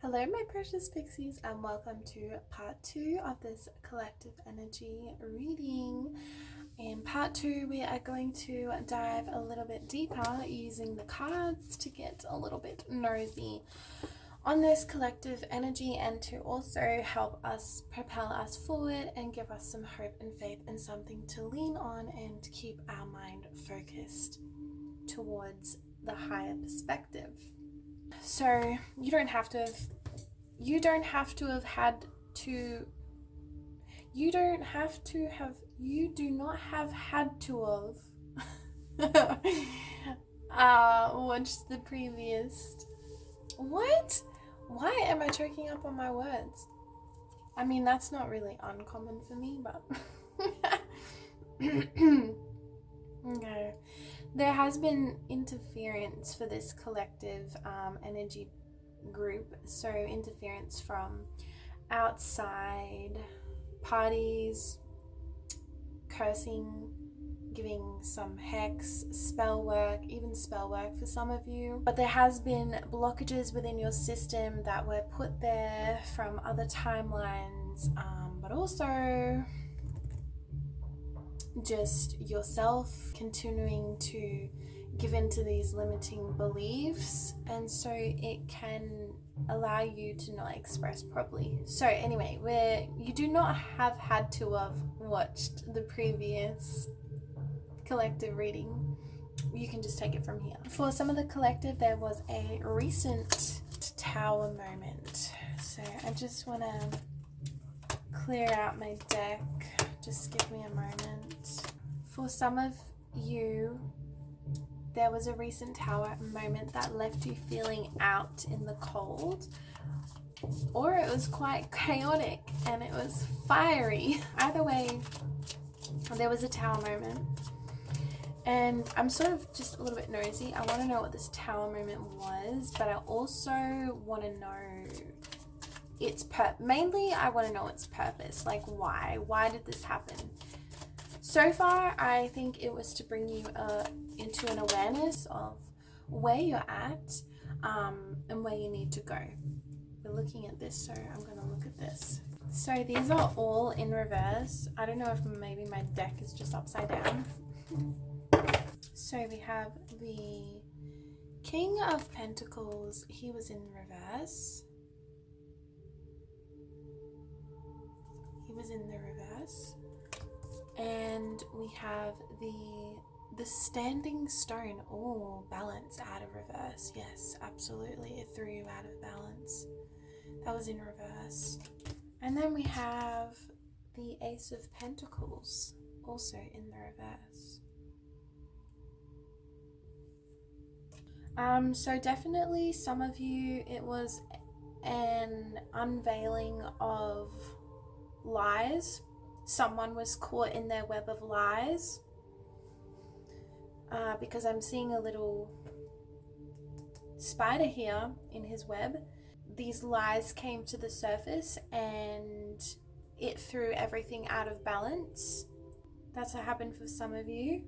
Hello my precious pixies, and welcome to part 2 of this collective energy reading. In part 2 we are going to dive a little bit deeper using the cards to get a little bit nosy on this collective energy and to also help us propel us forward and give us some hope and faith and something to lean on and keep our mind focused towards the higher perspective. So you do not have to have had to watch the previous. What? Why am I choking up on my words? I mean, that's not really uncommon for me, but okay. There has been interference for this collective energy group, so interference from outside parties, cursing, giving some hex, spell work, even spell work for some of you. But there has been blockages within your system that were put there from other timelines, but also just yourself continuing to give into these limiting beliefs, and so it can allow you to not express properly. So anyway, where you do not have had to have watched the previous collective reading, you can just take it from here. For some of the collective, there was a recent tower moment, so I just want to clear out my deck. Just give me a moment. For some of you, there was a recent tower moment that left you feeling out in the cold, or it was quite chaotic and it was fiery. Either way, there was a tower moment, and I'm sort of just a little bit nosy. I want to know what this tower moment was, but I also want to know its mainly I want to know its purpose. Like, why did this happen? So far, I think it was to bring you into an awareness of where you're at and where you need to go. We're looking at this, so I'm going to look at this. So these are all in reverse. I don't know if maybe my deck is just upside down. So we have the King of Pentacles. He was in reverse. He was in the reverse. And we have the Standing Stone. Oh, balance out of reverse. Yes, absolutely. It threw you out of balance. That was in reverse. And then we have the Ace of Pentacles, also in the reverse. So definitely some of you, it was an unveiling of lies. Someone was caught in their web of lies, because I'm seeing a little spider here in his web. These lies came to the surface and it threw everything out of balance. That's what happened for some of you.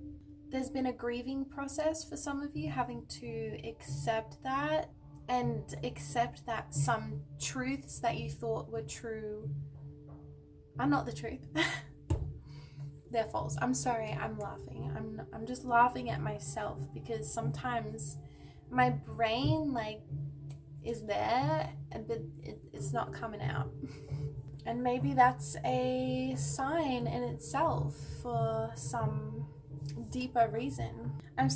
There's been a grieving process for some of you, having to accept that, and accept that some truths that you thought were true are not the truth. They're false. I'm sorry, I'm laughing. I'm just laughing at myself because sometimes my brain is there, but it's not coming out. And maybe that's a sign in itself for some deeper reason. I'm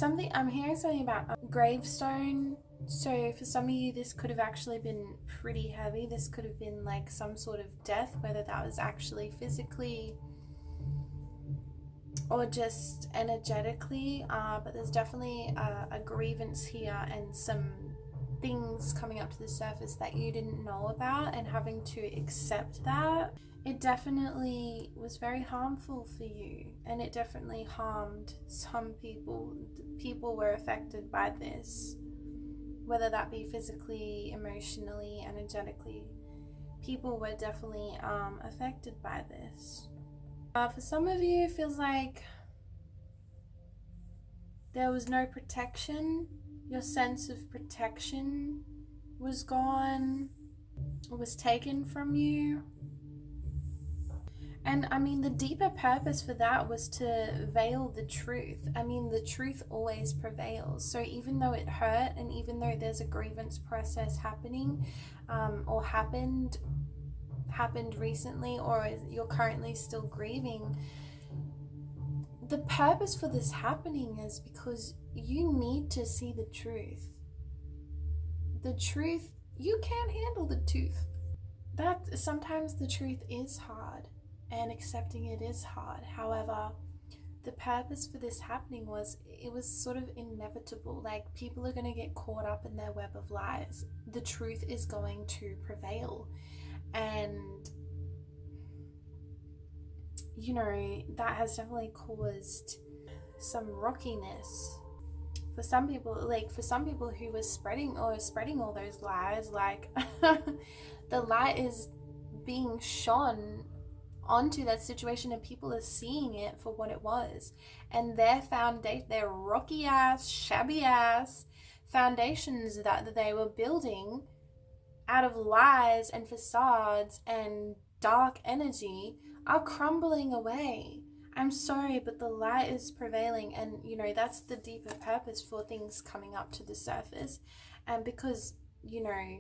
hearing something about a gravestone. So for some of you, this could have actually been pretty heavy. This could have been like some sort of death, whether that was actually physically or just energetically. But there's definitely a grievance here and some things coming up to the surface that you didn't know about, and having to accept that. It definitely was very harmful for you, and it definitely harmed some people. People were affected by this, whether that be physically, emotionally, energetically. People were definitely affected by this. For some of you, it feels like there was no protection. Your sense of protection was gone. was taken from you. And I mean, the deeper purpose for that was to veil the truth. I mean, the truth always prevails. So even though it hurt, and even though there's a grievance process happening, or happened recently, or you're currently still grieving, the purpose for this happening is because you need to see the truth. The truth, you can't handle the truth. That sometimes the truth is hard, and accepting it is hard. However, the purpose for this happening was, it was sort of inevitable. Like, people are going to get caught up in their web of lies. The truth is going to prevail. And, you know, that has definitely caused some rockiness. For some people who were spreading all those lies, like, the light is being shone onto that situation, and people are seeing it for what it was, and their rocky ass, shabby ass foundations that they were building out of lies and facades and dark energy are crumbling away. I'm sorry, but the light is prevailing, and you know, that's the deeper purpose for things coming up to the surface. And because, you know,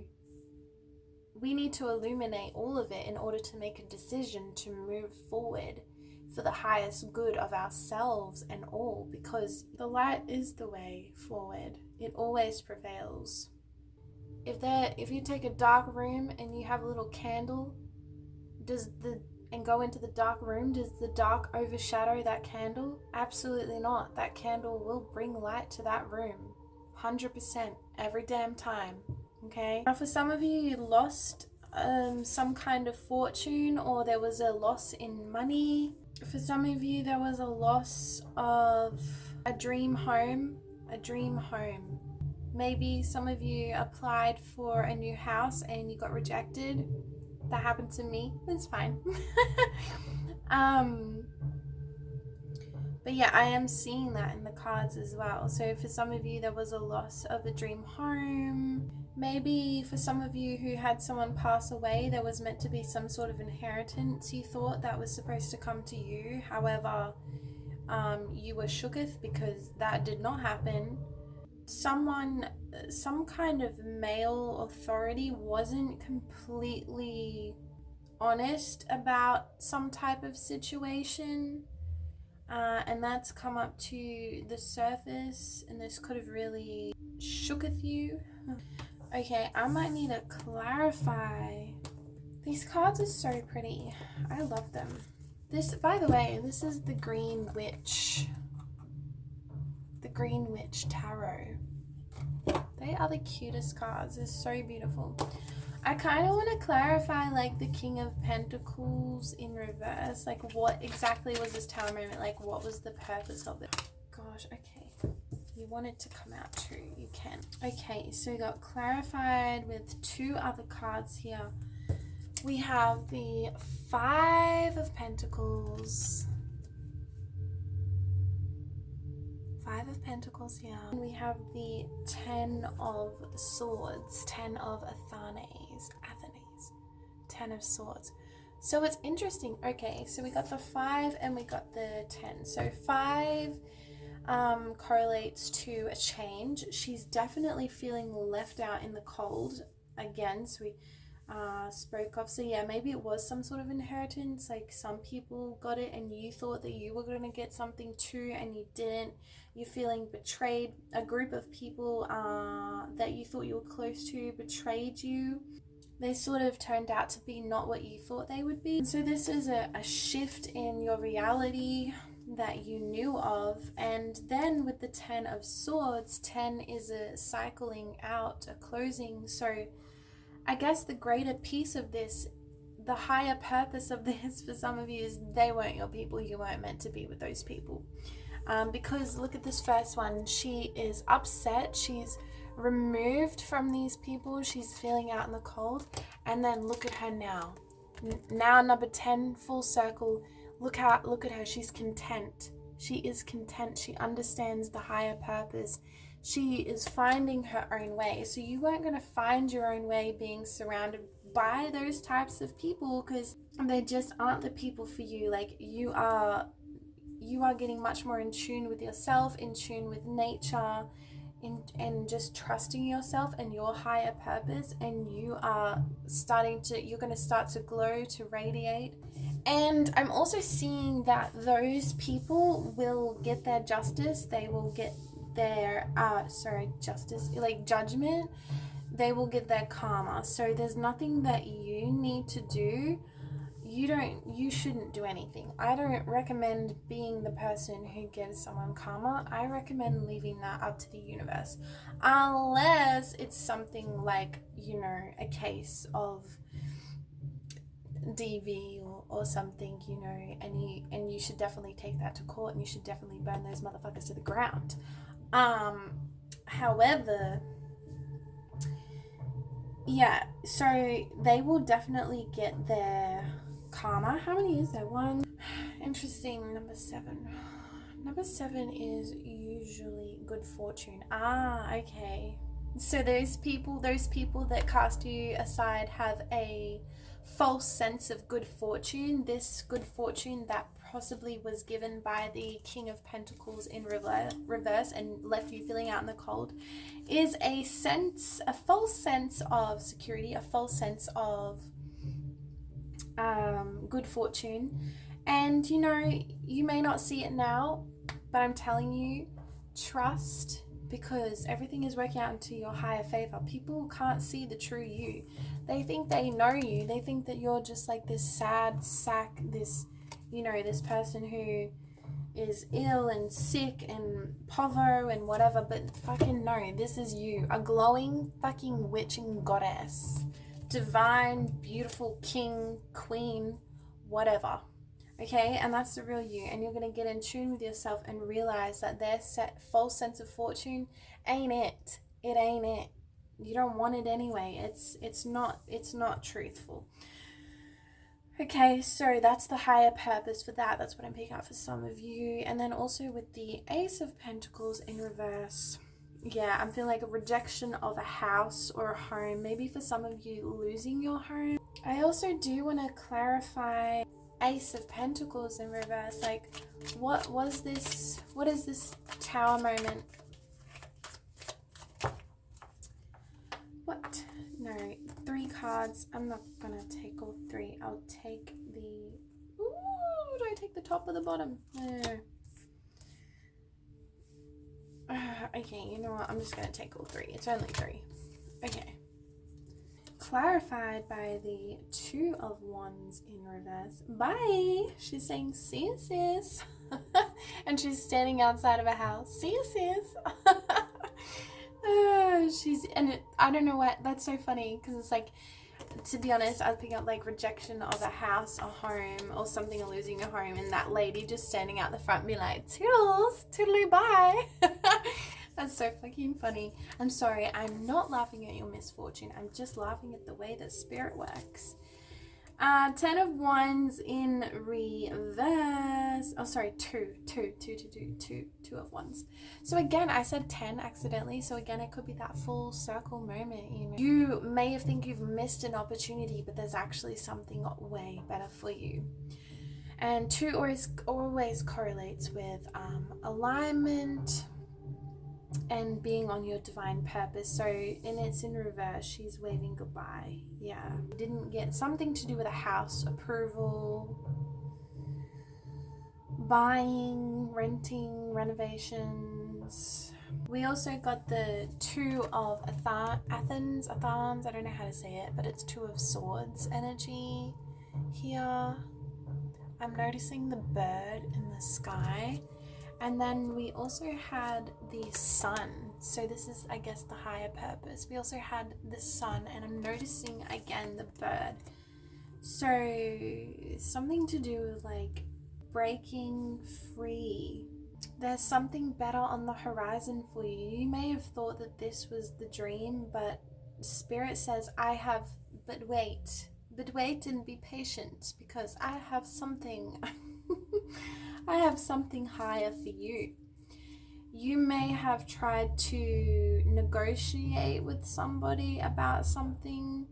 we need to illuminate all of it in order to make a decision to move forward for the highest good of ourselves and all, because the light is the way forward. It always prevails. If you take a dark room and you have a little candle, and go into the dark room, does the dark overshadow that candle? Absolutely not. That candle will bring light to that room 100% every damn time. Okay. Now, for some of you, you lost some kind of fortune, or there was a loss in money. For some of you, there was a loss of a dream home. Maybe some of you applied for a new house and you got rejected. That happened to me. It's fine. But yeah, I am seeing that in the cards as well. So for some of you, there was a loss of a dream home. Maybe for some of you who had someone pass away, there was meant to be some sort of inheritance you thought that was supposed to come to you. However, you were shooketh because that did not happen. Some kind of male authority wasn't completely honest about some type of situation. And that's come up to the surface, and this could have really shooketh you. Okay, I might need to clarify. These cards are so pretty. I love them. This, by the way, this is the Green Witch. The Green Witch Tarot. They are the cutest cards. They're so beautiful. I kind of want to clarify, like, the King of Pentacles in reverse. Like, what exactly was this Tower Moment? Like, what was the purpose of it? Gosh, okay. You want it to come out too. You can. Okay, so we got clarified with two other cards here. We have the Five of Pentacles. Five of Pentacles here. And we have the 10 of Swords. 10 of Athanes. 10 of Swords. So it's interesting. Okay, so we got the 5 and we got the 10. So 5 correlates to a change. She's definitely feeling left out in the cold. Again, so we spoke of. So yeah, maybe it was some sort of inheritance. Like, some people got it and you thought that you were going to get something too, and you didn't. You're feeling betrayed. A group of people that you thought you were close to betrayed you. They sort of turned out to be not what you thought they would be. So this is a shift in your reality that you knew of. And then with the 10 of Swords, 10 is a cycling out, a closing. So I guess the greater piece of this, the higher purpose of this for some of you, is they weren't your people. You weren't meant to be with those people. Because look at this first one. She is upset. She's removed from these people. She's feeling out in the cold. And then look at her now. Now number 10, full circle. Look at her. She's content. She is content. She understands the higher purpose. She is finding her own way. So you weren't going to find your own way being surrounded by those types of people, because they just aren't the people for you. Like, you are getting much more in tune with yourself, in tune with nature, and just trusting yourself and your higher purpose, and you're going to start to glow, to radiate. And I'm also seeing that those people will get their justice. They will get their justice, like judgment. They will get their karma. So there's nothing that you need to do. You shouldn't do anything. I don't recommend being the person who gives someone karma. I recommend leaving that up to the universe, unless it's something like, a case of DV or something, and you should definitely take that to court, and you should definitely burn those motherfuckers to the ground. However, yeah, so they will definitely get their karma. How many is there? One. Interesting. Number 7. Number 7 is usually good fortune. Okay. So those people that cast you aside have a false sense of good fortune. This good fortune that possibly was given by the King of Pentacles in reverse and left you feeling out in the cold is a false sense of security, a false sense of good fortune. And you may not see it now, but I'm telling you, trust, because everything is working out into your higher favor. People can't see the true you. They think they know you. They think that you're just like this sad sack, this person who is ill and sick and povo and whatever, but fucking no, this is you, a glowing fucking witch and goddess, divine, beautiful king, queen, whatever. Okay, and that's the real you, and you're going to get in tune with yourself and realize that their false sense of fortune ain't it. It ain't it. You don't want it anyway. It's not truthful. Okay, so that's the higher purpose for that. That's what I'm picking up for some of you. And then also with the Ace of Pentacles in reverse. Yeah, I'm feeling like a rejection of a house or a home. Maybe for some of you, losing your home. I also do want to clarify Ace of Pentacles in reverse. Like, what is this Tower moment? What? No, 3 cards. I'm not gonna take all 3. I'll take the... Ooh, do I take the top or the bottom? No. Okay, you know what? I'm just gonna take all 3. It's only 3. Okay. Clarified by the 2 of Wands in reverse. Bye! She's saying, see you, sis. And she's standing outside of a house. See you, sis. I don't know what, that's so funny, because it's like, to be honest, I was picking up like rejection of a house, a home, or something, or losing a home, and that lady just standing out the front be like, toodles, toodaloo, bye. That's so fucking funny. I'm sorry, I'm not laughing at your misfortune, I'm just laughing at the way that spirit works. 10 of Wands in reverse. Oh, sorry, 2 of Wands. So again, I said 10 accidentally. So again, it could be that full circle moment. You may think you've missed an opportunity, but there's actually something way better for you. And 2 always correlates with alignment and being on your divine purpose. So, and it's in reverse. She's waving goodbye. Yeah. Didn't get something to do with a house, approval, buying, renting, renovations. We also got the 2 of Athens. I don't know how to say it, but it's 2 of Swords energy here. I'm noticing the bird in the sky. And then we also had the sun. So this is, I guess, the higher purpose. We also had the sun, and I'm noticing again the bird. So something to do with like breaking free. There's something better on the horizon for you. You may have thought that this was the dream, but Spirit says, but wait and be patient, because I have something I have something higher for you. you may have tried to negotiate with somebody about something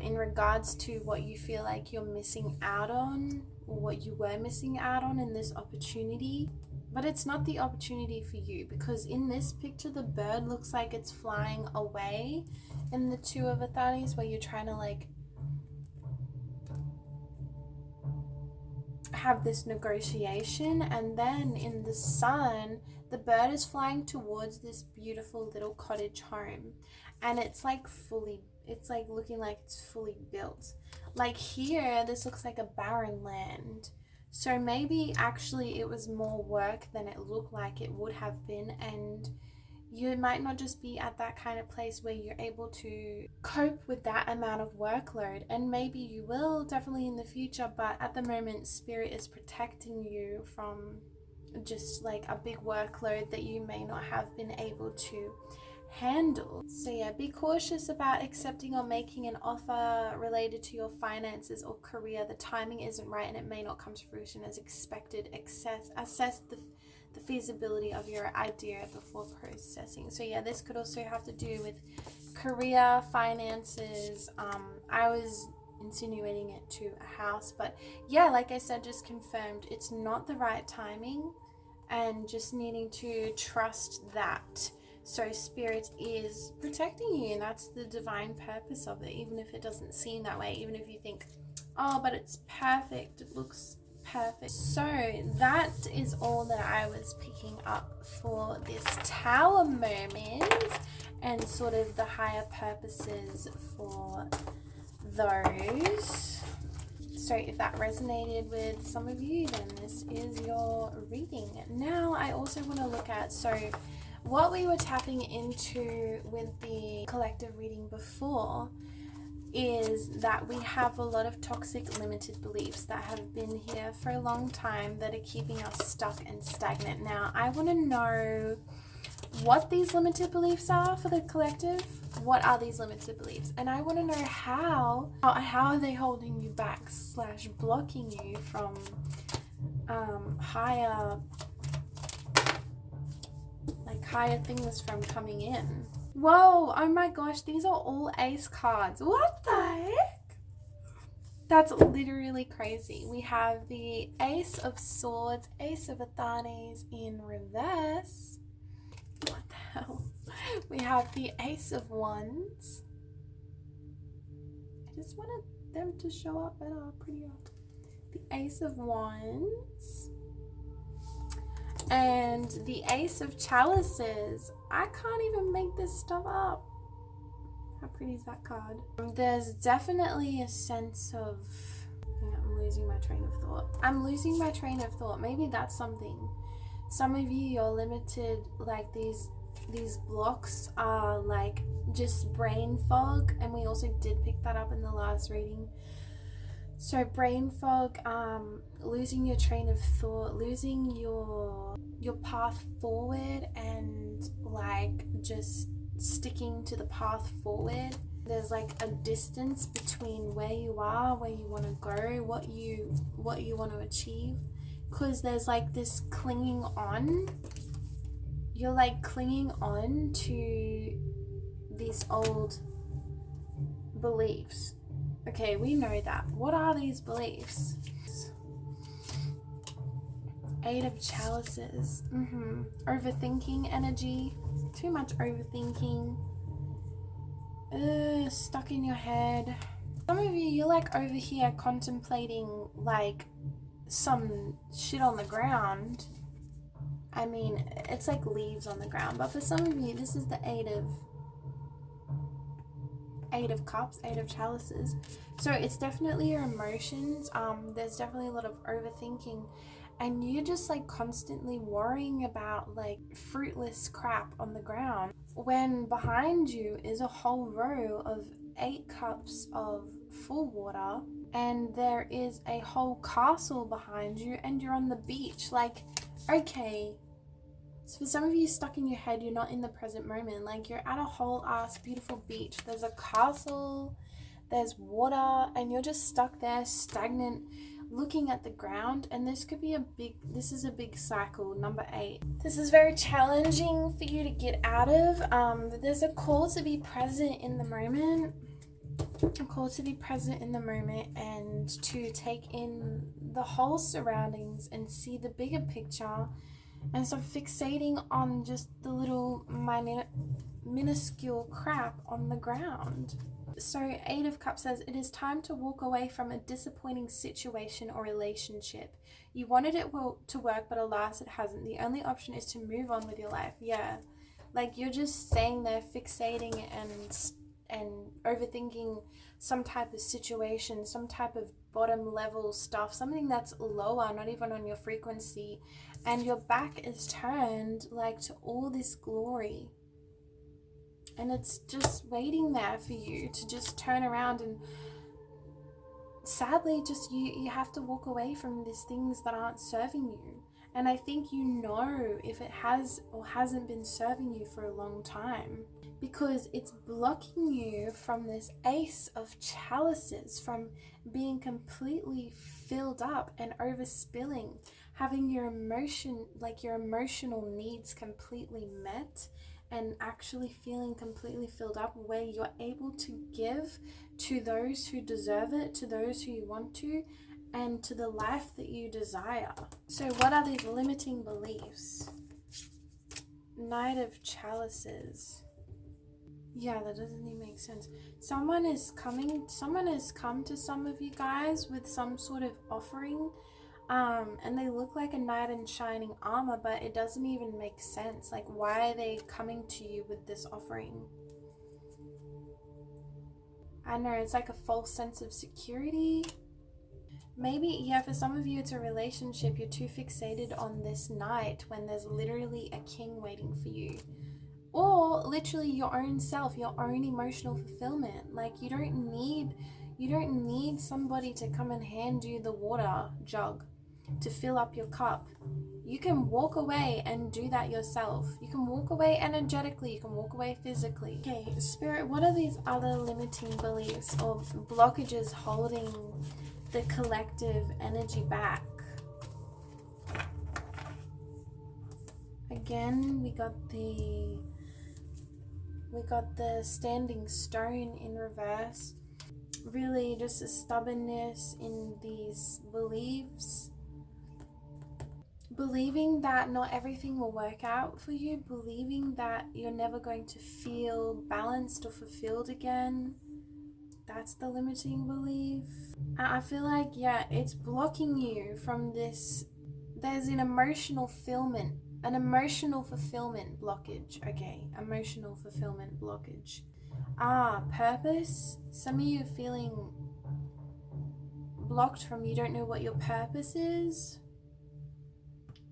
in regards to what you feel like you're missing out on, or what you were missing out on in this opportunity. But it's not the opportunity for you, because in this picture the bird looks like it's flying away in the Two of Athanis, where you're trying to like have this negotiation. And then in the Sun, the bird is flying towards this beautiful little cottage home, and it's like looking like it's fully built. Like here, this looks like a barren land. So maybe actually it was more work than it looked like it would have been, and you might not just be at that kind of place where you're able to cope with that amount of workload. And maybe you will definitely in the future, but at the moment Spirit is protecting you from just like a big workload that you may not have been able to handle. So yeah, be cautious about accepting or making an offer related to your finances or career. The timing isn't right and it may not come to fruition as expected. Assess the feasibility of your idea before processing. So yeah, this could also have to do with career, finances. I was insinuating it to a house, but yeah, like I said, just confirmed it's not the right timing, and just needing to trust that. So Spirit is protecting you, and that's the divine purpose of it, even if it doesn't seem that way, even if you think, oh, but it's perfect, it looks perfect. So that is all that I was picking up for this Tower moment, and sort of the higher purposes for those. So if that resonated with some of you, then this is your reading. Now I also want to look at, so what we were tapping into with the collective reading before is that we have a lot of toxic limited beliefs that have been here for a long time that are keeping us stuck and stagnant. Now I want to know what these limited beliefs are for the collective. What are these limited beliefs? And I want to know how are they holding you back / blocking you from higher things from coming in. Whoa, oh my gosh, these are all ace cards. What the heck? That's literally crazy. We have the Ace of Swords, Ace of Athanis in reverse. What the hell? We have the Ace of Wands. I just wanted them to show up better, prettier. The Ace of Wands. And the Ace of Chalices. I can't even make this stuff up. How pretty is that card? There's definitely a sense of... yeah, I'm losing my train of thought. Maybe that's something. Some of you, you're limited, like these blocks are like just brain fog, and we also did pick that up in the last reading. So brain fog, losing your train of thought, losing your path forward, and like just sticking to the path forward. There's like a distance between where you are, where you want to go, what you want to achieve, because there's like this clinging on. You're like clinging on to these old beliefs. Okay, we know that. What are these beliefs? Eight of Chalices. Overthinking energy. Too much overthinking. Stuck in your head. Some of you, you're like over here contemplating like some shit on the ground. I mean, it's like leaves on the ground. But for some of you, this is the Eight of Cups, Eight of Chalices. So it's definitely your emotions. There's definitely a lot of overthinking, and you're just like constantly worrying about like fruitless crap on the ground, when behind you is a whole row of 8 cups of full water, and there is a whole castle behind you, and you're on the beach. Like, okay, so for some of you stuck in your head, you're not in the present moment. Like, you're at a whole ass beautiful beach. There's a castle, there's water, and you're just stuck there stagnant, looking at the ground, and this is a big cycle, number 8. This is very challenging for you to get out of. There's a call to be present in the moment. A call to be present in the moment and to take in the whole surroundings and see the bigger picture, and stop fixating on just the little minuscule crap on the ground. So 8 of Cups says, it is time to walk away from a disappointing situation or relationship. You wanted it to work, but alas, it hasn't. The only option is to move on with your life. Yeah, like you're just staying there fixating and overthinking some type of situation, some type of bottom level stuff, something that's lower, not even on your frequency, and your back is turned like to all this glory, and it's just waiting there for you to just turn around. And sadly, just you have to walk away from these things that aren't serving you. And I think you know if it has or hasn't been serving you for a long time, because it's blocking you from this Ace of Chalices, from being completely filled up and overspilling, having your emotional needs completely met, and actually feeling completely filled up, where you're able to give to those who deserve it, to those who you want to, and to the life that you desire. So what are these limiting beliefs? Knight of Chalices. Yeah, that doesn't even make sense. Someone has come to some of you guys with some sort of offering, and they look like a knight in shining armor, but it doesn't even make sense. Like, why are they coming to you with this offering? I don't know, it's like a false sense of security. Maybe, yeah, for some of you it's a relationship. You're too fixated on this knight when there's literally a king waiting for you. Or literally your own self, your own emotional fulfillment. Like, you don't need somebody to come and hand you the water jug to fill up your cup. You can walk away and do that yourself. You can walk away energetically, you can walk away physically. Okay, Spirit, what are these other limiting beliefs or blockages holding the collective energy back? Again, we got the standing stone in reverse. Really just a stubbornness in these beliefs. Believing that not everything will work out for you. Believing that you're never going to feel balanced or fulfilled again. That's the limiting belief. I feel like, yeah, it's blocking you from this. There's an emotional fulfillment blockage. Okay, emotional fulfillment blockage. Purpose. Some of you are feeling blocked from, you don't know what your purpose is,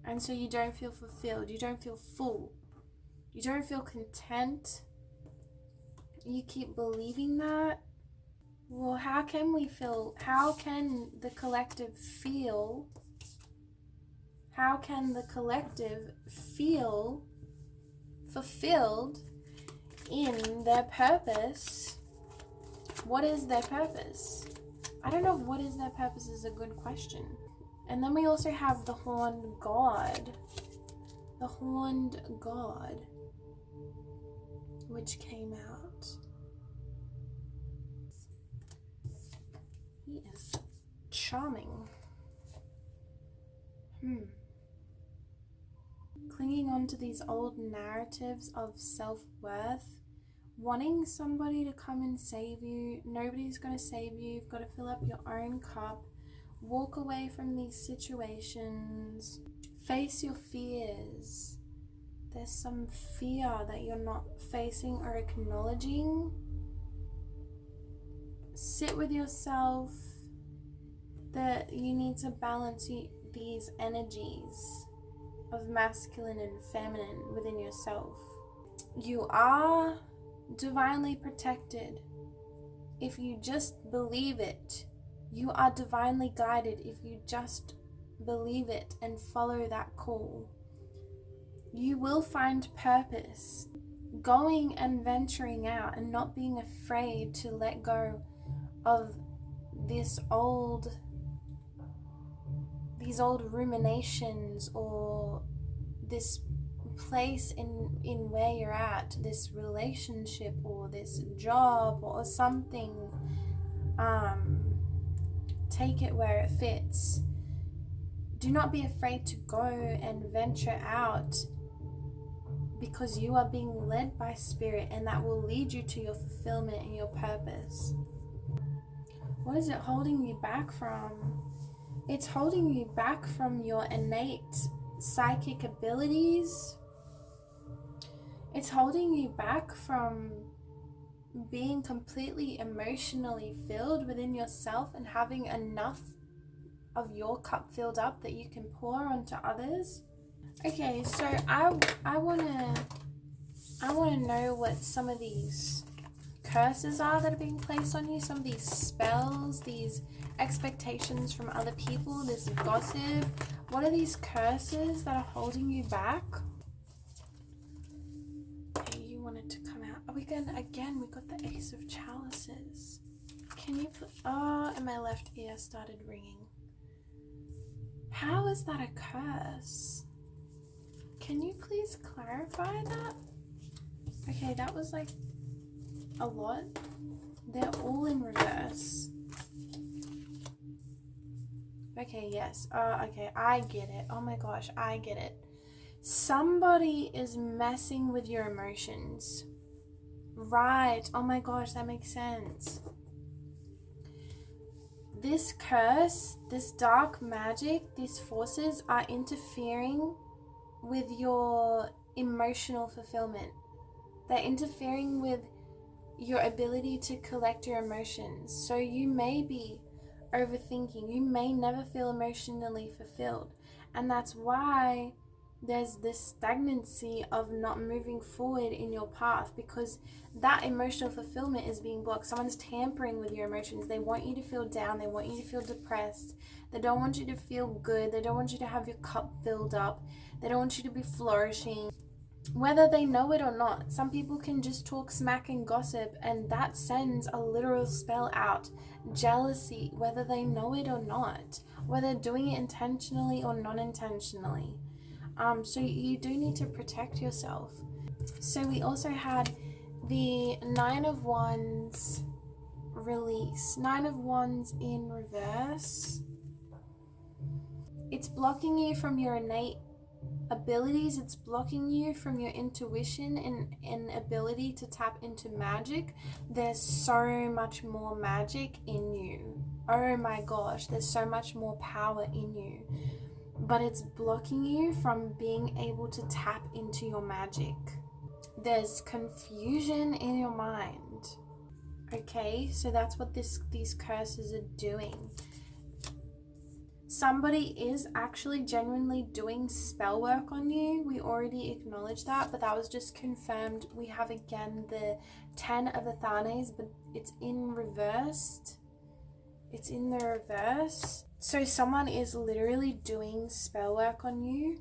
and so you don't feel fulfilled, you don't feel full, you don't feel content. You keep believing that. Well, how can the collective feel fulfilled in their purpose? What is their purpose? I don't know. What is their purpose is a good question. And then we also have the Horned God. The Horned God, which came out. He is charming. Clinging on to these old narratives of self-worth, wanting somebody to come and save you. Nobody's going to save you. You've got to fill up your own cup. Walk away from these situations. Face your fears. There's some fear that you're not facing or acknowledging. Sit with yourself. That you need to balance these energies of masculine and feminine within yourself. You are divinely protected if you just believe it. You are divinely guided if you just believe it and follow that call. You will find purpose. Going and venturing out and not being afraid to let go of this old these old ruminations or this place in where you're at, this relationship or this job or something. Take it where it fits. Do not be afraid to go and venture out, because you are being led by spirit, and that will lead you to your fulfillment and your purpose. What is it holding you back from? It's holding you back from your innate psychic abilities. It's holding you back from being completely emotionally filled within yourself and having enough of your cup filled up that you can pour onto others. Okay, so I wanna know what some of these curses are that are being placed on you, some of these spells, these expectations from other people, this gossip. What are these curses that are holding you back? Okay, you wanted to come out. Are we gonna, again, we got the Ace of Chalices. Can you put, oh, and my left ear started ringing. How is that a curse? Can you please clarify that? Okay, that was like a lot. They're all in reverse. Okay, yes. Okay, I get it. Oh my gosh, I get it. Somebody is messing with your emotions. Right. Oh my gosh, that makes sense. This curse, this dark magic, these forces are interfering with your emotional fulfillment. They're interfering with your ability to collect your emotions. So you may be overthinking. You may never feel emotionally fulfilled. And that's why there's this stagnancy of not moving forward in your path, because that emotional fulfillment is being blocked. Someone's tampering with your emotions. They want you to feel down. They want you to feel depressed. They don't want you to feel good. They don't want you to have your cup filled up. They don't want you to be flourishing, whether they know it or not. Some people can just talk smack and gossip, and that sends a literal spell out. Jealousy, whether they know it or not, whether doing it intentionally or non-intentionally. So you do need to protect yourself. So we also had the 9 of Wands release. 9 of Wands in reverse. It's blocking you from your innate abilities. It's blocking you from your intuition and ability to tap into magic. There's so much more magic in you. Oh my gosh, there's so much more power in you. But it's blocking you from being able to tap into your magic. There's confusion in your mind. Okay, so that's what these curses are doing. Somebody is actually genuinely doing spell work on you. We already acknowledged that, but that was just confirmed. We have again the 10 of the Thanes, but it's in reversed. It's in the reverse. So someone is literally doing spell work on you.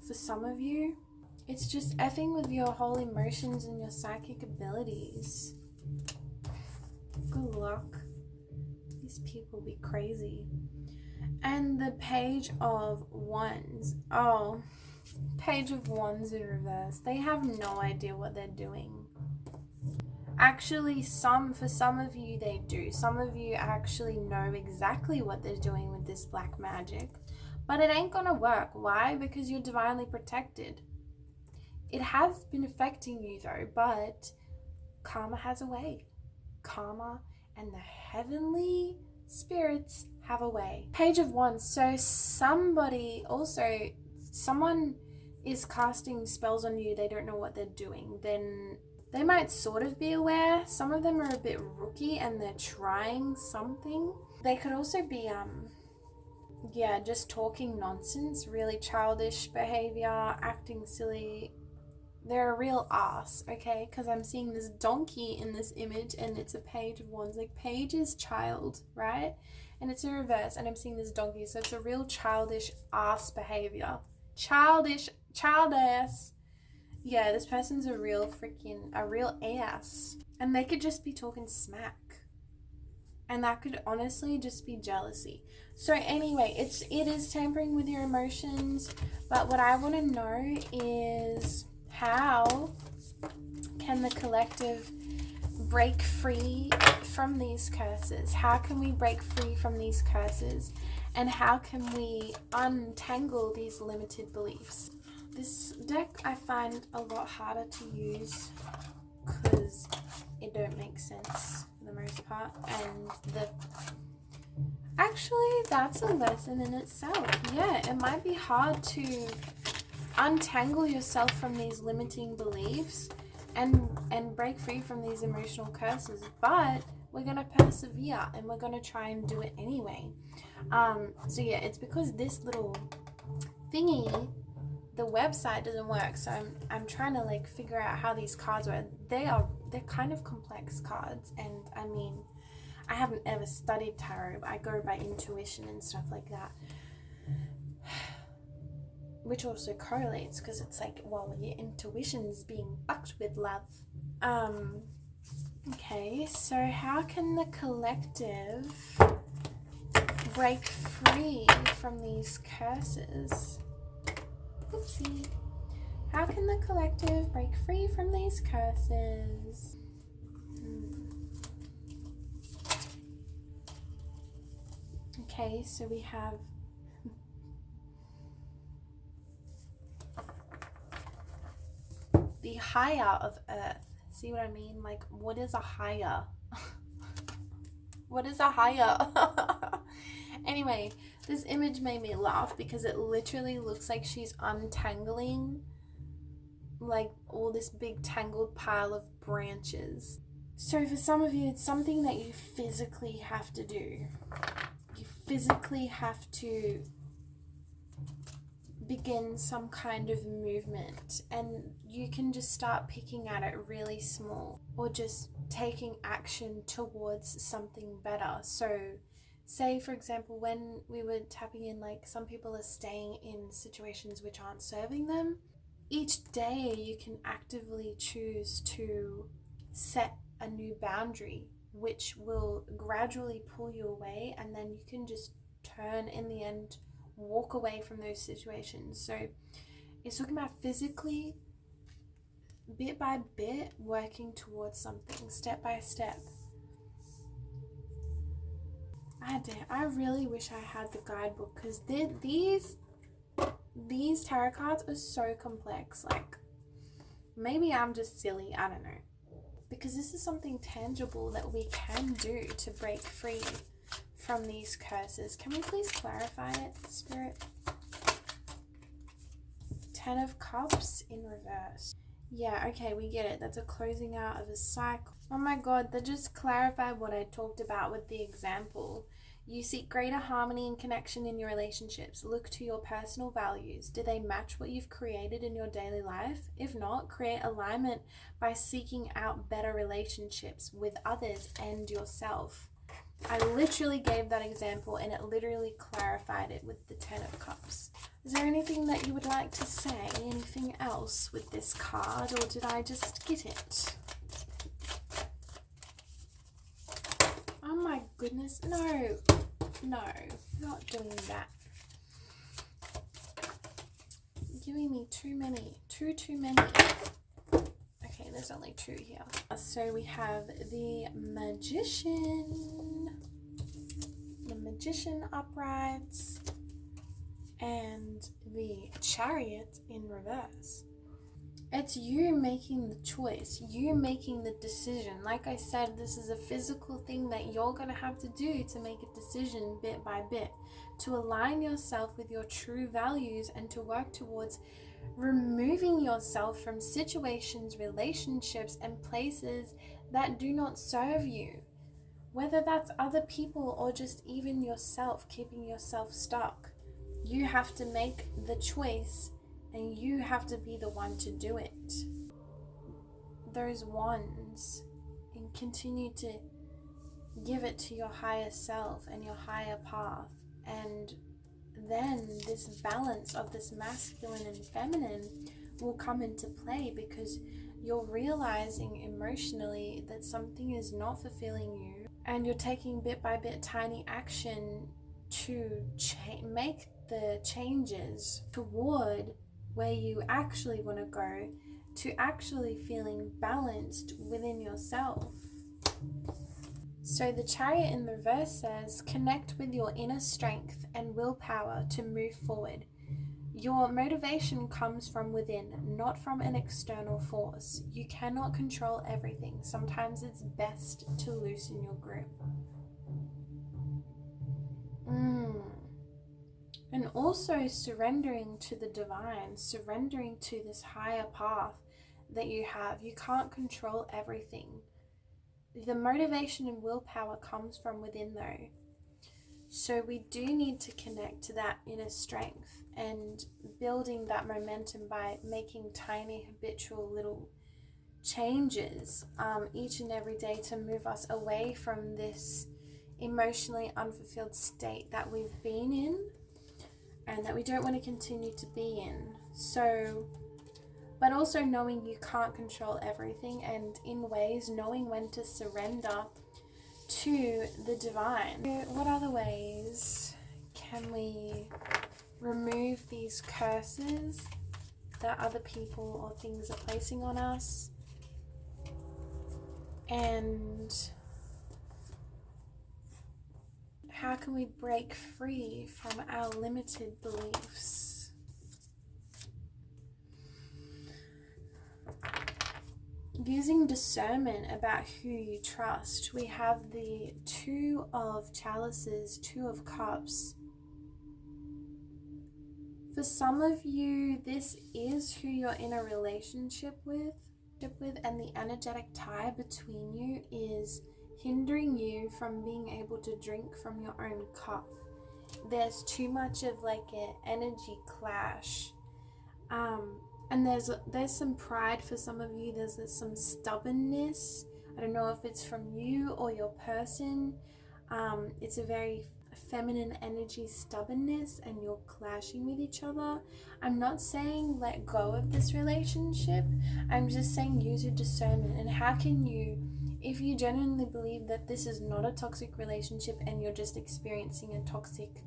For some of you, it's just effing with your whole emotions and your psychic abilities. Good luck. These people be crazy. And the Page of Wands. Oh, Page of Wands in reverse. They have no idea what they're doing. Actually, for some of you, they do. Some of you actually know exactly what they're doing with this black magic. But it ain't gonna work. Why? Because you're divinely protected. It has been affecting you though, but karma has a way. Karma and the heavenly spirits have a way. Page of Wands. So someone is casting spells on you. They don't know what they're doing. Then they might sort of be aware. Some of them are a bit rookie and they're trying something. They could also be just talking nonsense, really childish behavior, acting silly. They're a real ass, okay? Because I'm seeing this donkey in this image and it's a Page of Wands. Like, Page is child, right? And it's in reverse and I'm seeing this donkey. So it's a real childish ass behavior. Child ass. Yeah, this person's a real ass. And they could just be talking smack. And that could honestly just be jealousy. So anyway, it is tampering with your emotions. But what I want to know is, how can the collective break free from these curses? How can we break free from these curses? And how can we untangle these limited beliefs? This deck I find a lot harder to use because it don't make sense for the most part, and actually that's a lesson in itself. Yeah, it might be hard to untangle yourself from these limiting beliefs and break free from these emotional curses, but we're gonna persevere and we're gonna try and do it anyway. So yeah, it's because this little thingy, the website doesn't work, so I'm trying to like figure out how these cards work. They're kind of complex cards, and I mean, I haven't ever studied tarot. I go by intuition and stuff like that, which also correlates because it's like, well, your intuition's being fucked with, love. Okay, so how can the collective break free from these curses? Oopsie. How can the collective break free from these curses? Okay, so we have the higher of earth. See what I mean? Like, what is a higher? What is a higher? Anyway, this image made me laugh because it literally looks like she's untangling like all this big tangled pile of branches. So for some of you, it's something that you physically have to do. You physically have to begin some kind of movement, and you can just start picking at it really small, or just taking action towards something better. So say, for example, when we were tapping in, like, some people are staying in situations which aren't serving them. Each day you can actively choose to set a new boundary, which will gradually pull you away, and then you can just turn, in the end, walk away from those situations. So it's talking about physically, bit by bit, working towards something, step by step. I really wish I had the guidebook, because these tarot cards are so complex. Like, maybe I'm just silly, I don't know. Because this is something tangible that we can do to break free from these curses. Can we please clarify it, Spirit? 10 of Cups in reverse. Yeah, okay, we get it. That's a closing out of a cycle. Oh my god, that just clarified what I talked about with the example. You seek greater harmony and connection in your relationships. Look to your personal values. Do they match what you've created in your daily life? If not, create alignment by seeking out better relationships with others and yourself. I literally gave that example, and it literally clarified it with the 10 of Cups. Is there anything that you would like to say? Anything else with this card, or did I just get it? Oh my goodness, no, not doing that. You're giving me too many. Okay, there's only 2 here. So we have the Magician uprights, and the Chariot in reverse. It's you making the choice, you making the decision. Like I said, this is a physical thing that you're going to have to do to make a decision bit by bit, to align yourself with your true values and to work towards removing yourself from situations, relationships, and places that do not serve you. Whether that's other people or just even yourself, keeping yourself stuck. You have to make the choice, and you have to be the one to do it. Those wands, and continue to give it to your higher self and your higher path. And then this balance of this masculine and feminine will come into play, because you're realizing emotionally that something is not fulfilling you, and you're taking bit by bit tiny action to make the changes toward where you actually want to go, to actually feeling balanced within yourself. So the Chariot in reverse says, connect with your inner strength and willpower to move forward. Your motivation comes from within, not from an external force. You cannot control everything. Sometimes it's best to loosen your grip. And also surrendering to the divine, surrendering to this higher path that you have. You can't control everything. The motivation and willpower comes from within though. So we do need to connect to that inner strength and building that momentum by making tiny habitual little changes each and every day to move us away from this emotionally unfulfilled state that we've been in and that we don't want to continue to be in. So, but also knowing you can't control everything, and in ways knowing when to surrender to the divine. What other ways can we remove these curses that other people or things are placing on us? And how can we break free from our limited beliefs? Using discernment about who you trust, we have the Two of Chalices, Two of Cups. For some of you, this is who you're in a relationship with, and the energetic tie between you is hindering you from being able to drink from your own cup. There's too much of like an energy clash. And there's some pride for some of you. There's some stubbornness. I don't know if it's from you or your person. It's a very feminine energy stubbornness, and you're clashing with each other. I'm not saying let go of this relationship. I'm just saying use your discernment. And how can you, if you genuinely believe that this is not a toxic relationship and you're just experiencing a toxic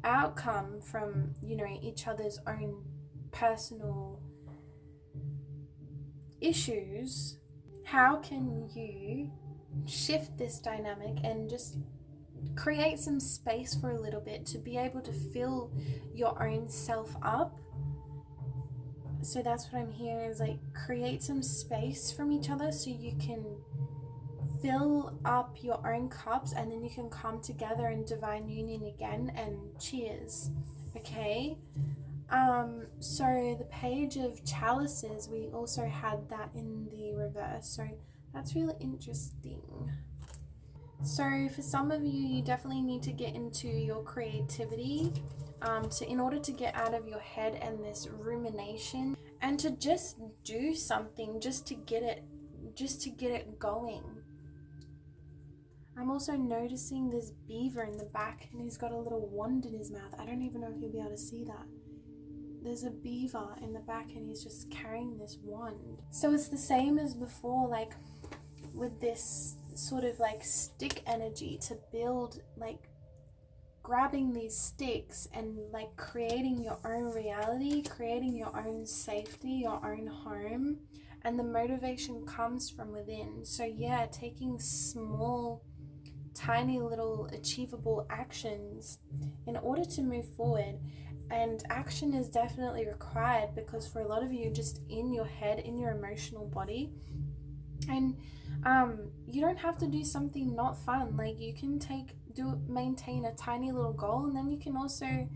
outcome from, you know, each other's own personal issues, how can you shift this dynamic and just create some space for a little bit to be able to fill your own self up? So that's what I'm hearing, is like create some space from each other so you can fill up your own cups, and then you can come together in divine union again and cheers. Okay, so the Page of Chalices, we also had that in the reverse, so that's really interesting. So for some of you, you definitely need to get into your creativity in order to get out of your head and this rumination, and to just do something just to get it going. I'm also noticing this beaver in the back, and he's got a little wand in his mouth. I don't even know if you'll be able to see that. There's a beaver in the back and he's just carrying this wand. So it's the same as before, like with this sort of like stick energy to build, like grabbing these sticks and like creating your own reality, creating your own safety, your own home. And the motivation comes from within. So yeah, taking small, tiny little achievable actions in order to move forward. And action is definitely required, because for a lot of you, just in your head, in your emotional body, and you don't have to do something not fun. Like you can maintain a tiny little goal, and then you can also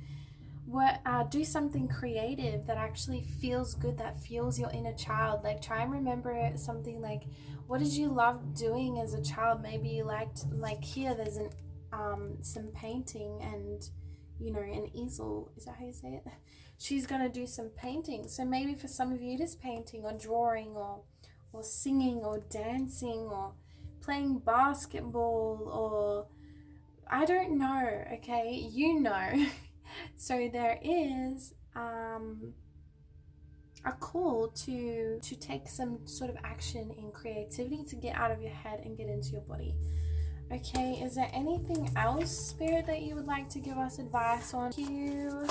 do something creative that actually feels good, that fuels your inner child. Like try and remember something like, what did you love doing as a child? Maybe you liked, like here there's some painting and, you know, an easel, is that how you say it? She's gonna do some painting. So maybe for some of you it is painting or drawing or singing or dancing or playing basketball, or I don't know, okay, you know. So there is a call to take some sort of action in creativity, to get out of your head and get into your body. Okay, is there anything else, Spirit, that you would like to give us advice on? Thank you.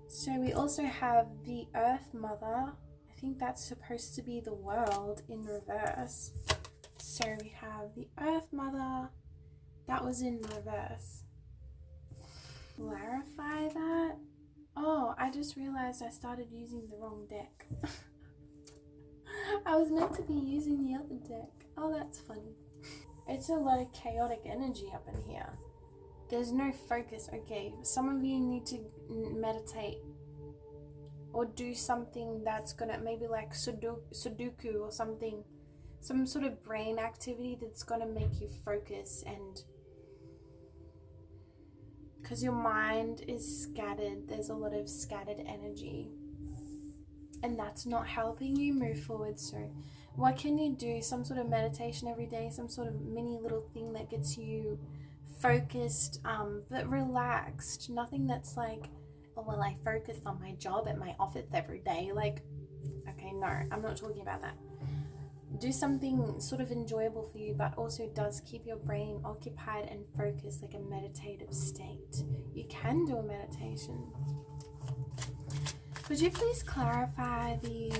So we also have the Earth Mother. I think that's supposed to be the world in reverse. So we have the Earth Mother. That was in reverse. Clarify that. Oh, I just realized I started using the wrong deck. I was meant to be using the other deck. Oh, that's funny. It's a lot of chaotic energy up in here. There's no focus. Okay, some of you need to meditate or do something that's gonna, maybe like Sudoku or something, some sort of brain activity that's gonna make you focus, and because your mind is scattered, there's a lot of scattered energy, and that's not helping you move forward. So what can you do? Some sort of meditation every day, some sort of mini little thing that gets you focused, but relaxed. Nothing that's like, oh, well, I focus on my job at my office every day. Like, okay, no, I'm not talking about that. Do something sort of enjoyable for you, but also does keep your brain occupied and focused, like a meditative state. You can do a meditation. Could you please clarify the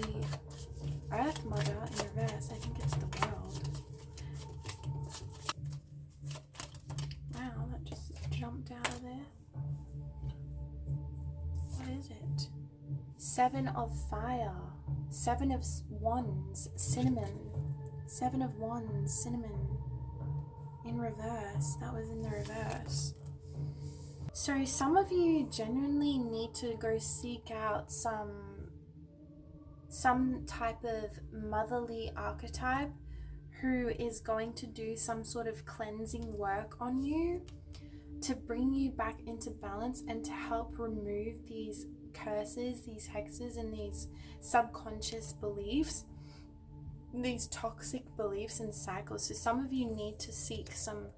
Earth Mother in reverse? I think it's the world. Wow, that just jumped out of there. What is it? Seven of Fire. Seven of Wands. Cinnamon. Seven of Wands. Cinnamon. In reverse. That was in the reverse. So some of you genuinely need to go seek out some type of motherly archetype who is going to do some sort of cleansing work on you to bring you back into balance and to help remove these curses, these hexes, and these subconscious beliefs, these toxic beliefs and cycles. So some of you need to seek some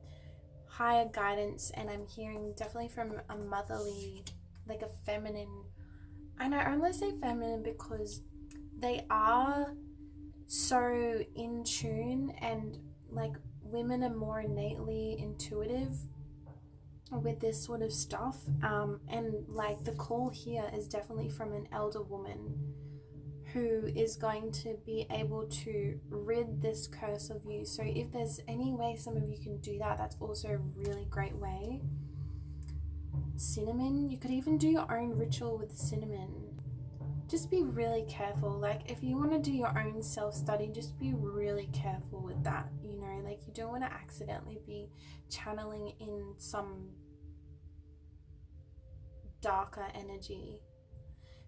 higher guidance, and I'm hearing definitely from a motherly, like a feminine, and I only say feminine because they are so in tune, and like women are more innately intuitive with this sort of stuff, and like the call here is definitely from an elder woman who is going to be able to rid this curse of you. So if there's any way some of you can do that, that's also a really great way. Cinnamon, you could even do your own ritual with cinnamon. Just be really careful. Like if you want to do your own self-study, just be really careful with that, you know, like you don't want to accidentally be channeling in some darker energy.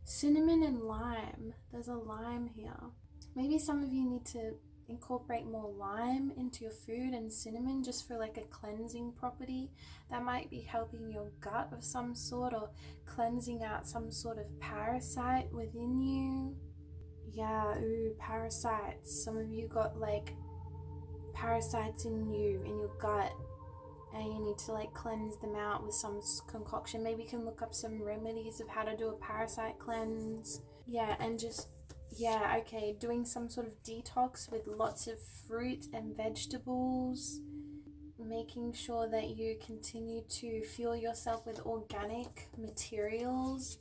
Cinnamon and lime. There's a lime here. Maybe some of you need to incorporate more lime into your food and cinnamon just for like a cleansing property. That might be helping your gut of some sort, or cleansing out some sort of parasite within you. Yeah, ooh, parasites. Some of you got like parasites in you, in your gut, and you need to like cleanse them out with some concoction. Maybe you can look up some remedies of how to do a parasite cleanse. Yeah, and just, yeah, okay, doing some sort of detox with lots of fruit and vegetables, making sure that you continue to fuel yourself with organic materials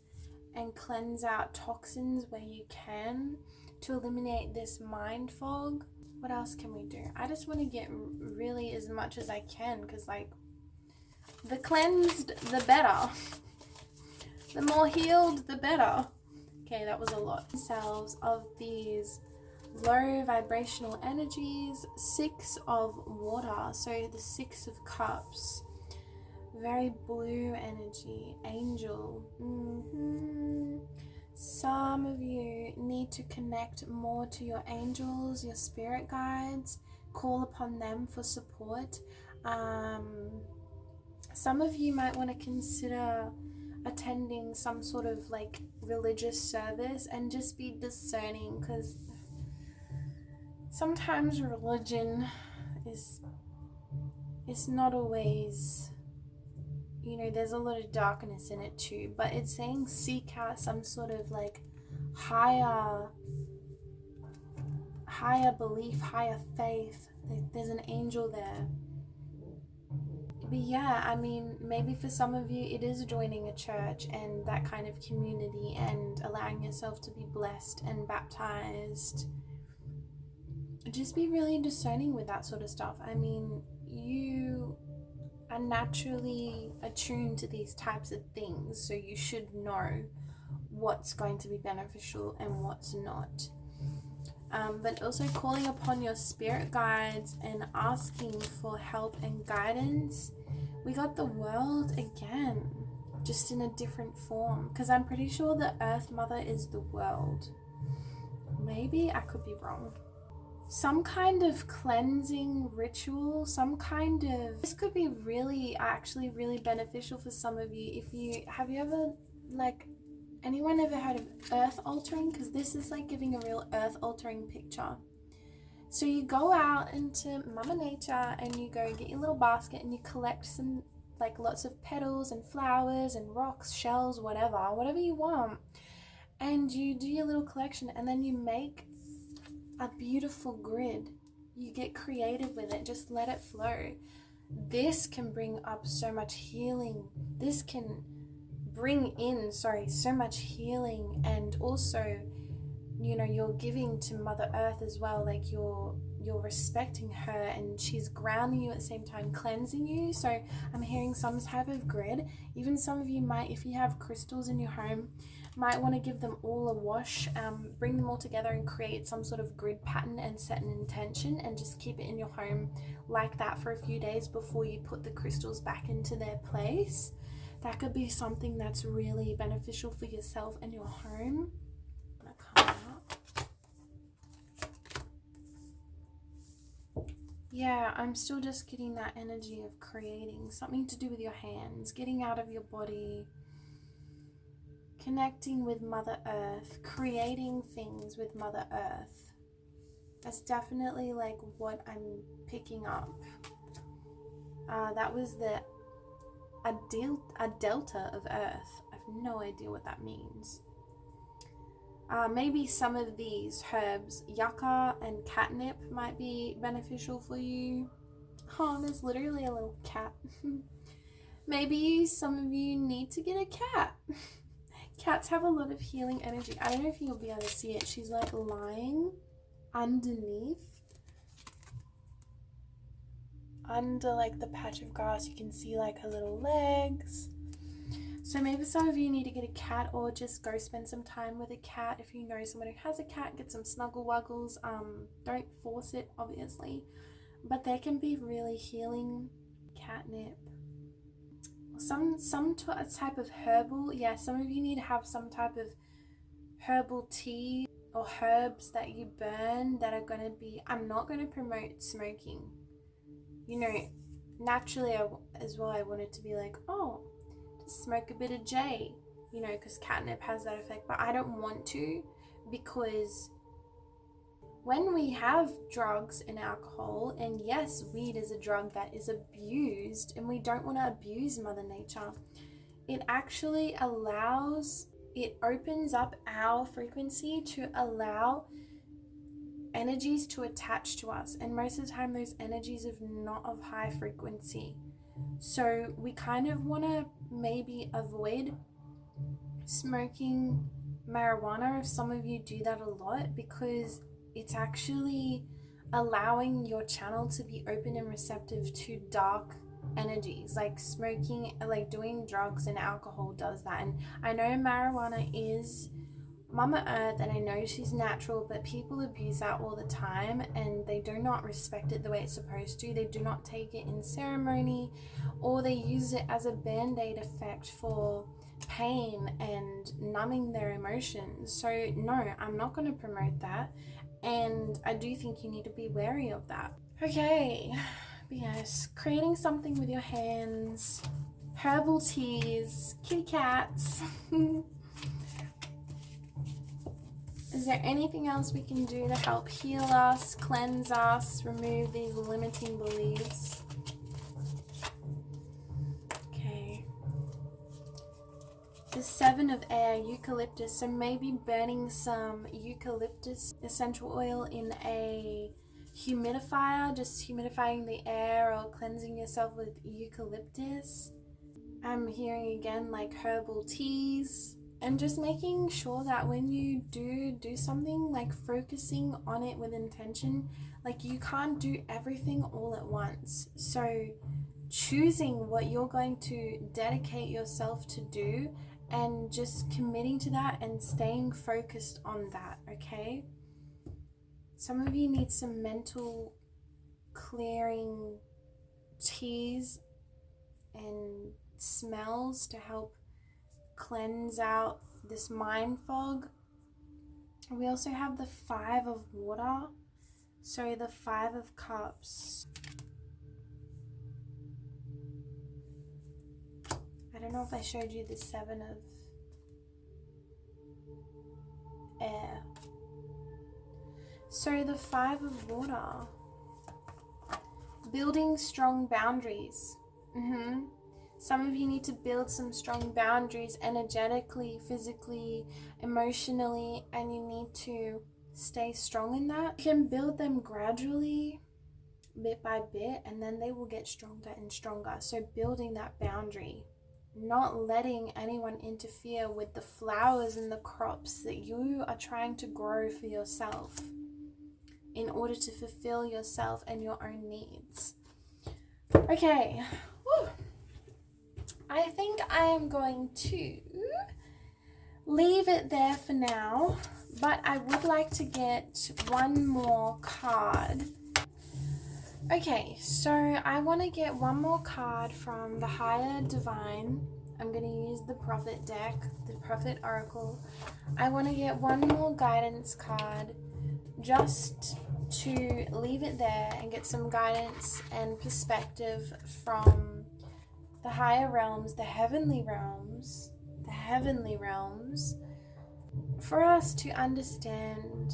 and cleanse out toxins where you can to eliminate this mind fog. What else can we do? I just want to get really as much as I can, because like the cleansed, the better. The more healed, the better. Okay, that was a lot. Themselves of these low vibrational energies. 6 of water, so the 6 of cups. Very blue energy. Angel. Some of you need to connect more to your angels, your spirit guides. Call upon them for support. Some of you might want to consider attending some sort of like religious service and just be discerning, because sometimes religion is not always, you know, there's a lot of darkness in it too, but it's saying seek out some sort of like higher belief, higher faith. Like there's an angel there. But yeah, I mean, maybe for some of you it is joining a church and that kind of community and allowing yourself to be blessed and baptized. Just be really discerning with that sort of stuff. I mean, you are naturally attuned to these types of things, so you should know what's going to be beneficial and what's not. But also calling upon your spirit guides and asking for help and guidance. We got the world again, just in a different form, because I'm pretty sure the Earth Mother is the world. Maybe I could be wrong. Some kind of cleansing ritual, this could be actually really beneficial for some of you. Have you ever, like, anyone ever heard of earth altering? Because this is like giving a real earth altering picture. So you go out into Mama Nature and you go get your little basket and you collect some, like, lots of petals and flowers and rocks, shells, whatever you want. And you do your little collection and then you make a beautiful grid. You get creative with it. Just let it flow. This can bring up so much healing. This can bring in, so much healing, and also, you know, you're giving to Mother Earth as well. Like you're respecting her and she's grounding you at the same time, cleansing you. So I'm hearing some type of grid. Even some of you might, if you have crystals in your home, might want to give them all a wash, bring them all together and create some sort of grid pattern and set an intention and just keep it in your home like that for a few days before you put the crystals back into their place. That could be something that's really beneficial for yourself and your home. I'm gonna come out. Yeah, I'm still just getting that energy of creating something to do with your hands, getting out of your body, connecting with Mother Earth, creating things with Mother Earth. That's definitely like what I'm picking up. That was a delta of Earth. I have no idea what that means. Maybe some of these herbs, yucca and catnip, might be beneficial for you. Oh, there's literally a little cat. Maybe some of you need to get a cat. Cats have a lot of healing energy. I don't know if you'll be able to see it. She's like lying underneath. Under like the patch of grass, you can see like her little legs. So maybe some of you need to get a cat or just go spend some time with a cat. If you know someone who has a cat, get some snuggle wuggles. Don't force it, obviously, but they can be really healing. Catnip. Some type of herbal. Yeah, some of you need to have some type of herbal tea or herbs that you burn that are going to be... I'm not going to promote smoking. You know, naturally as well, I wanted to be like, oh, just smoke a bit of J, you know, because catnip has that effect. But I don't want to, because when we have drugs and alcohol, and yes, weed is a drug that is abused, and we don't want to abuse Mother Nature, it actually opens up our frequency to allow energies to attach to us, and most of the time those energies are not of high frequency. So we kind of want to maybe avoid smoking marijuana if some of you do that a lot, because it's actually allowing your channel to be open and receptive to dark energies. Like smoking, like doing drugs and alcohol does that. And I know marijuana is Mama Earth, and I know she's natural, but people abuse that all the time and they do not respect it the way it's supposed to. They do not take it in ceremony, or they use it as a band-aid effect for pain and numbing their emotions. So no, I'm not going to promote that, and I do think you need to be wary of that. Okay, but yes, creating something with your hands, herbal teas, kitty cats. Is there anything else we can do to help heal us, cleanse us, remove these limiting beliefs? Okay. The Seven of Air, eucalyptus. So maybe burning some eucalyptus essential oil in a humidifier, just humidifying the air or cleansing yourself with eucalyptus. I'm hearing again like herbal teas, and just making sure that when you do something, like focusing on it with intention. Like you can't do everything all at once, so choosing what you're going to dedicate yourself to do and just committing to that and staying focused on that, okay? Some of you need some mental clearing teas and smells to help cleanse out this mind fog. We also have the Five of Water, so the Five of Cups. I don't know if I showed you the Seven of Air. So the Five of Water, building strong boundaries. Some of you need to build some strong boundaries energetically, physically, emotionally, and you need to stay strong in that. You can build them gradually, bit by bit, and then they will get stronger and stronger. So building that boundary, not letting anyone interfere with the flowers and the crops that you are trying to grow for yourself in order to fulfill yourself and your own needs. Okay. Woo. I think I am going to leave it there for now, but I would like to get one more card. Okay, so I want to get one more card from the Higher Divine. I'm going to use the Prophet deck, the Prophet Oracle. I want to get one more guidance card just to leave it there and get some guidance and perspective from the higher realms, the heavenly realms, for us to understand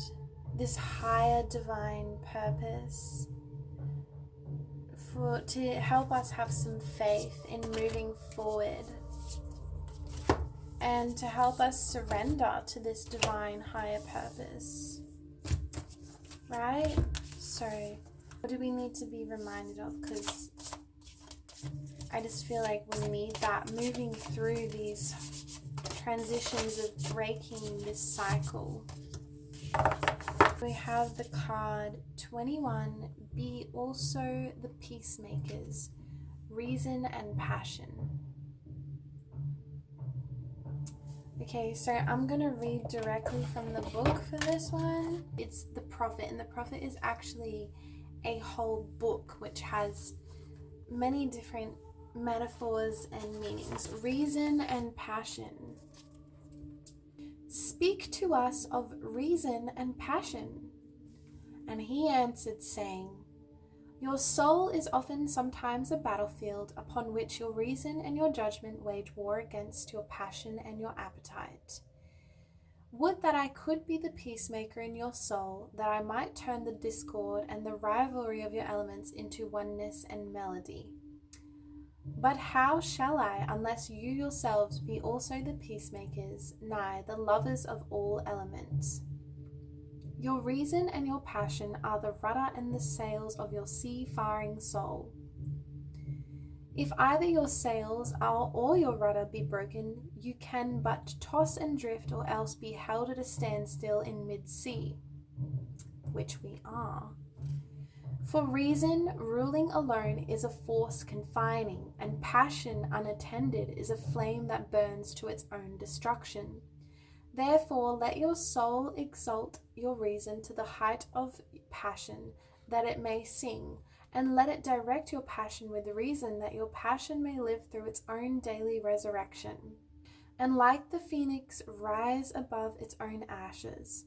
this higher divine purpose, to help us have some faith in moving forward, and to help us surrender to this divine higher purpose, right? So what do we need to be reminded of? Because I just feel like we need that moving through these transitions of breaking this cycle. We have the card 21, be also the peacemakers, reason and passion. Okay, so I'm going to read directly from the book for this one. It's the Prophet, and the Prophet is actually a whole book which has many different metaphors and meanings. Reason and passion. Speak to us of reason and passion. And he answered, saying, your soul is often sometimes a battlefield upon which your reason and your judgment wage war against your passion and your appetite. Would that I could be the peacemaker in your soul, that I might turn the discord and the rivalry of your elements into oneness and melody. But how shall I, unless you yourselves be also the peacemakers, nigh the lovers of all elements? Your reason and your passion are the rudder and the sails of your seafaring soul. If either your sails or your rudder be broken, you can but toss and drift, or else be held at a standstill in mid-sea, which we are. For reason, ruling alone, is a force confining, and passion unattended is a flame that burns to its own destruction. Therefore, let your soul exalt your reason to the height of passion, that it may sing, and let it direct your passion with reason, that your passion may live through its own daily resurrection, and like the phoenix rise above its own ashes.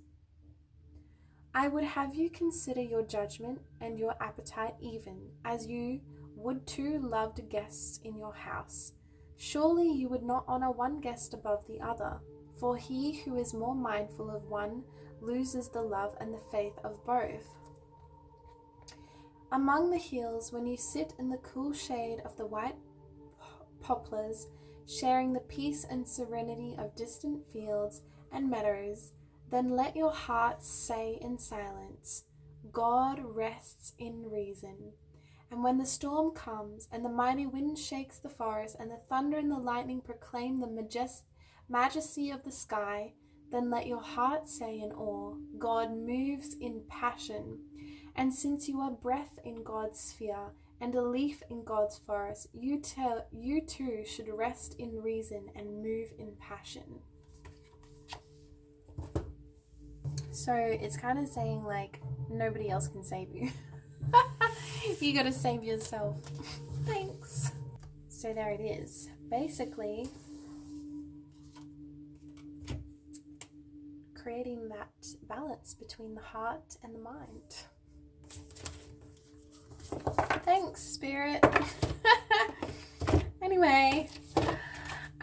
I would have you consider your judgment and your appetite even, as you would two loved guests in your house. Surely you would not honor one guest above the other, for he who is more mindful of one loses the love and the faith of both. Among the hills, when you sit in the cool shade of the white poplars, sharing the peace and serenity of distant fields and meadows, then let your heart say in silence, God rests in reason. And when the storm comes, and the mighty wind shakes the forest, and the thunder and the lightning proclaim the majesty of the sky, then let your heart say in awe, God moves in passion. And since you are breath in God's sphere, and a leaf in God's forest, you too should rest in reason and move in passion. So it's kind of saying like, nobody else can save you. You gotta save yourself. Thanks. So there it is. Basically, creating that balance between the heart and the mind. Thanks, Spirit. Anyway,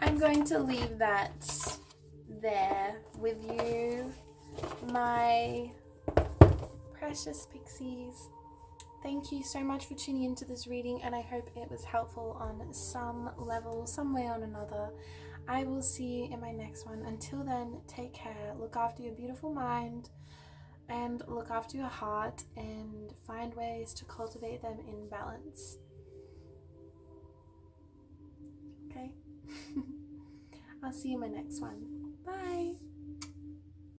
I'm going to leave that there with you, my precious pixies. Thank you so much for tuning into this reading, and I hope it was helpful on some level, some way or another. I will see you in my next one. Until then, take care, look after your beautiful mind, and look after your heart, and find ways to cultivate them in balance. Okay? I'll see you in my next one. Bye!